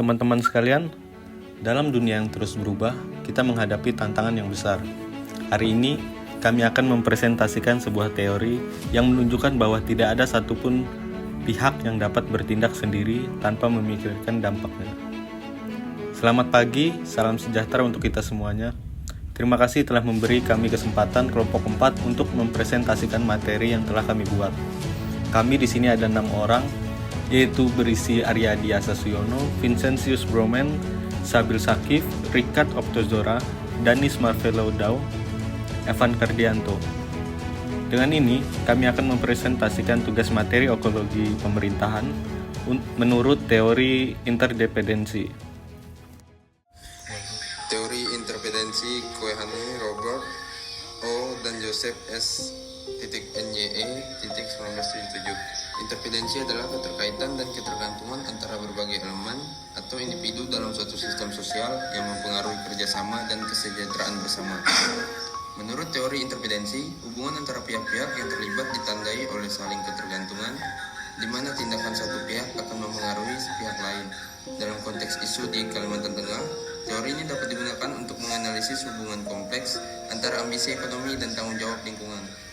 Teman-teman sekalian, dalam dunia yang terus berubah, kita menghadapi tantangan yang besar. Hari ini, kami akan mempresentasikan sebuah teori yang menunjukkan bahwa tidak ada satupun pihak yang dapat bertindak sendiri tanpa memikirkan dampaknya. Selamat pagi, salam sejahtera untuk kita semuanya. Terima kasih telah memberi kami kesempatan kelompok 4 untuk mempresentasikan materi yang telah kami buat. Kami di sini ada 6 orang, yaitu berisi Aryadi Asasuyono, Vincentius Bromen, Sabil Sakif, Rikat Optozora, Danis Marvelo Dau, Evan Kardianto. Dengan ini, kami akan mempresentasikan tugas materi ekologi pemerintahan menurut teori interdependensi. Teori interdependensi Keohane Robert O. dan Joseph S. NYE 1977. Interdependensi adalah keterkaitan dan ketergantungan antara berbagai elemen atau individu dalam suatu sistem sosial yang mempengaruhi kerjasama dan kesejahteraan bersama. Menurut teori interdependensi, hubungan antara pihak-pihak yang terlibat ditandai oleh saling ketergantungan, di mana tindakan satu pihak akan mempengaruhi pihak lain. Dalam konteks isu di Kalimantan Tengah, teori ini dapat digunakan untuk menganalisis hubungan kompleks antara ambisi ekonomi dan tanggung jawab lingkungan.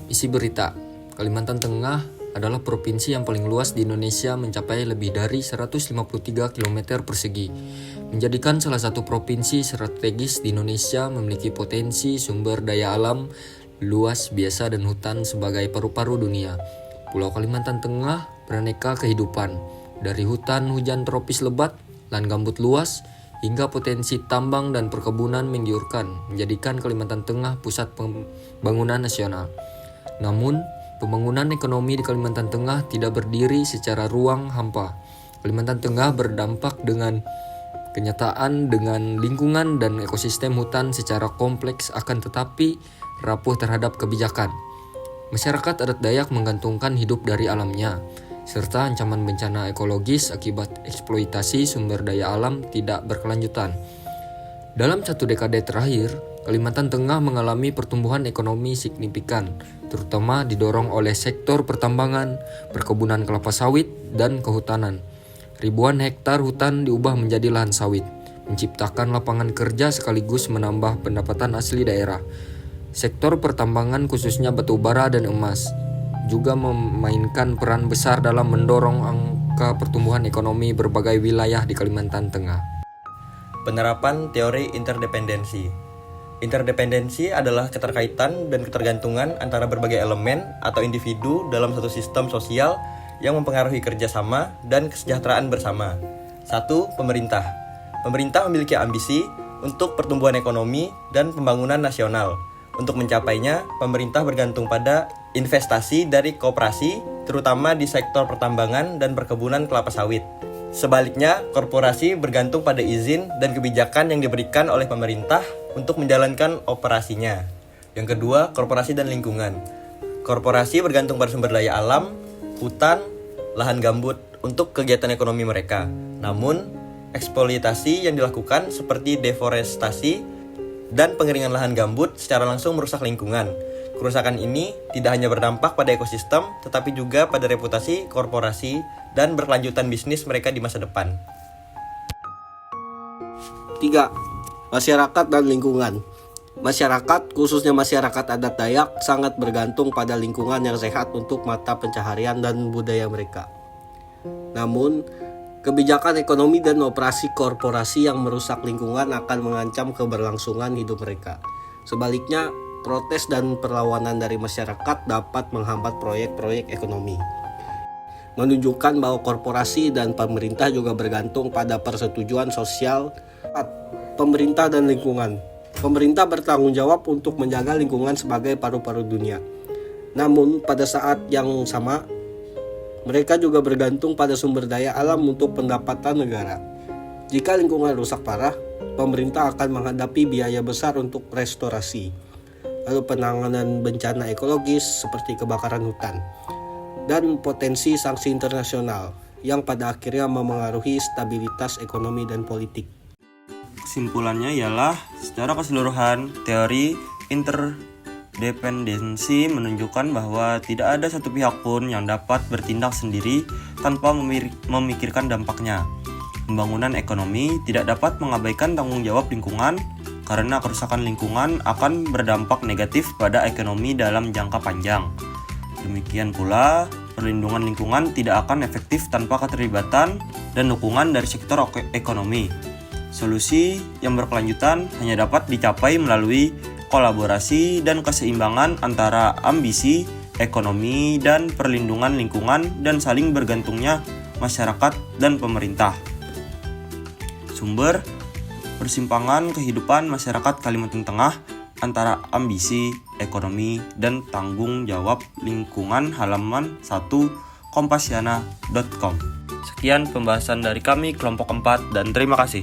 Isi berita, Kalimantan Tengah adalah provinsi yang paling luas di Indonesia mencapai lebih dari 153 km persegi, menjadikan salah satu provinsi strategis di Indonesia memiliki potensi sumber daya alam luas biasa dan hutan sebagai paru-paru dunia. Pulau Kalimantan Tengah beraneka kehidupan, dari hutan hujan tropis lebat, lahan gambut luas, hingga potensi tambang dan perkebunan menggiurkan, menjadikan Kalimantan Tengah pusat pembangunan nasional. Namun, pembangunan ekonomi di Kalimantan Tengah tidak berdiri secara ruang hampa. Kalimantan Tengah berdampak dengan kenyataan dengan lingkungan dan ekosistem hutan secara kompleks, akan tetapi rapuh terhadap kebijakan. Masyarakat adat Dayak menggantungkan hidup dari alamnya, serta ancaman bencana ekologis akibat eksploitasi sumber daya alam tidak berkelanjutan. Dalam 1 dekade terakhir, Kalimantan Tengah mengalami pertumbuhan ekonomi signifikan, terutama didorong oleh sektor pertambangan, perkebunan kelapa sawit, dan kehutanan. Ribuan hektar hutan diubah menjadi lahan sawit, menciptakan lapangan kerja sekaligus menambah pendapatan asli daerah. Sektor pertambangan khususnya batu bara dan emas juga memainkan peran besar dalam mendorong angka pertumbuhan ekonomi berbagai wilayah di Kalimantan Tengah. Penerapan teori interdependensi. Interdependensi adalah keterkaitan dan ketergantungan antara berbagai elemen atau individu dalam satu sistem sosial yang mempengaruhi kerjasama dan kesejahteraan bersama. 1. Pemerintah. Pemerintah memiliki ambisi untuk pertumbuhan ekonomi dan pembangunan nasional. Untuk mencapainya, pemerintah bergantung pada investasi dari koperasi, terutama di sektor pertambangan dan perkebunan kelapa sawit. Sebaliknya, korporasi bergantung pada izin dan kebijakan yang diberikan oleh pemerintah untuk menjalankan operasinya. Yang kedua, korporasi dan lingkungan. Korporasi bergantung pada sumber daya alam, hutan, lahan gambut untuk kegiatan ekonomi mereka. Namun, eksploitasi yang dilakukan seperti deforestasi dan pengeringan lahan gambut secara langsung merusak lingkungan. Kerusakan ini tidak hanya berdampak pada ekosistem, tetapi juga pada reputasi korporasi dan berkelanjutan bisnis mereka di masa depan. 3. Masyarakat dan lingkungan. Masyarakat, khususnya masyarakat adat Dayak, sangat bergantung pada lingkungan yang sehat untuk mata pencaharian dan budaya mereka. Namun, kebijakan ekonomi dan operasi korporasi yang merusak lingkungan akan mengancam keberlangsungan hidup mereka. Sebaliknya, protes dan perlawanan dari masyarakat dapat menghambat proyek-proyek ekonomi. Menunjukkan bahwa korporasi dan pemerintah juga bergantung pada persetujuan sosial. 4. Pemerintah dan lingkungan. Pemerintah bertanggung jawab untuk menjaga lingkungan sebagai paru-paru dunia. Namun, pada saat yang sama, mereka juga bergantung pada sumber daya alam untuk pendapatan negara. Jika lingkungan rusak parah, pemerintah akan menghadapi biaya besar untuk restorasi, lalu penanganan bencana ekologis seperti kebakaran hutan, dan potensi sanksi internasional yang pada akhirnya memengaruhi stabilitas ekonomi dan politik. Kesimpulannya ialah, secara keseluruhan, teori interdependensi menunjukkan bahwa tidak ada satu pihak pun yang dapat bertindak sendiri tanpa memikirkan dampaknya. Pembangunan ekonomi tidak dapat mengabaikan tanggung jawab lingkungan karena kerusakan lingkungan akan berdampak negatif pada ekonomi dalam jangka panjang. Demikian pula, perlindungan lingkungan tidak akan efektif tanpa keterlibatan dan dukungan dari sektor ekonomi. Solusi yang berkelanjutan hanya dapat dicapai melalui kolaborasi dan keseimbangan antara ambisi, ekonomi, dan perlindungan lingkungan dan saling bergantungnya masyarakat dan pemerintah. Sumber persimpangan kehidupan masyarakat Kalimantan Tengah antara ambisi, ekonomi, dan tanggung jawab lingkungan halaman 1 kompasiana.com. Sekian pembahasan dari kami kelompok 4 dan terima kasih.